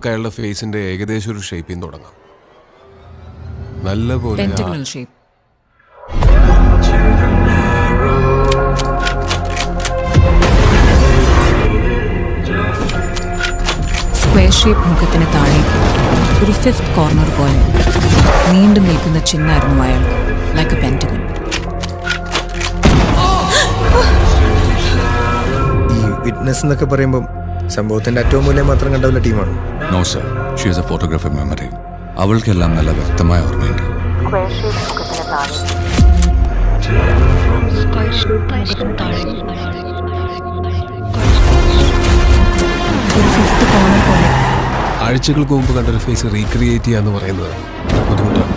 അയാളുടെ ഫേസിന്റെ ഏകദേശം ഒരു ഷേപ്പിൽ തുടങ്ങാം. നല്ല പോലെ പെന്റഗണൽ ഷേപ്പ്. സ്ക്വയർ ഷേപ്പ് മുഖത്തിന് താഴേക്ക് ഒരു ഫിഫ്ത് കോർണർ പോലെ നീണ്ടു നിൽക്കുന്ന ചിഹ്നമായിരുന്നു അയാൾക്ക്, ലൈക്ക് എ പെന്റഗൺ. ഈ വിറ്റ്നസ് എന്നൊക്കെ പറയുമ്പോൾ സംഭവത്തിന്റെ ഏറ്റവും മൂല്യം മാത്രം കണ്ടവല്ല ടീമാണ്. No sir, she is a photographer memory. അവൾക്കെല്ലാം നല്ല വ്യക്തമായ ഓർമ്മയുണ്ട്. ഒരു ഫിഫ്ത് കോർണർ പോലെ ആഴ്ചകൾക്ക് മുമ്പ് കണ്ടൊരു ഫേസ് റീക്രിയേറ്റ് ചെയ്യാന്ന് പറയുന്നത് ബുദ്ധിമുട്ടാണ്.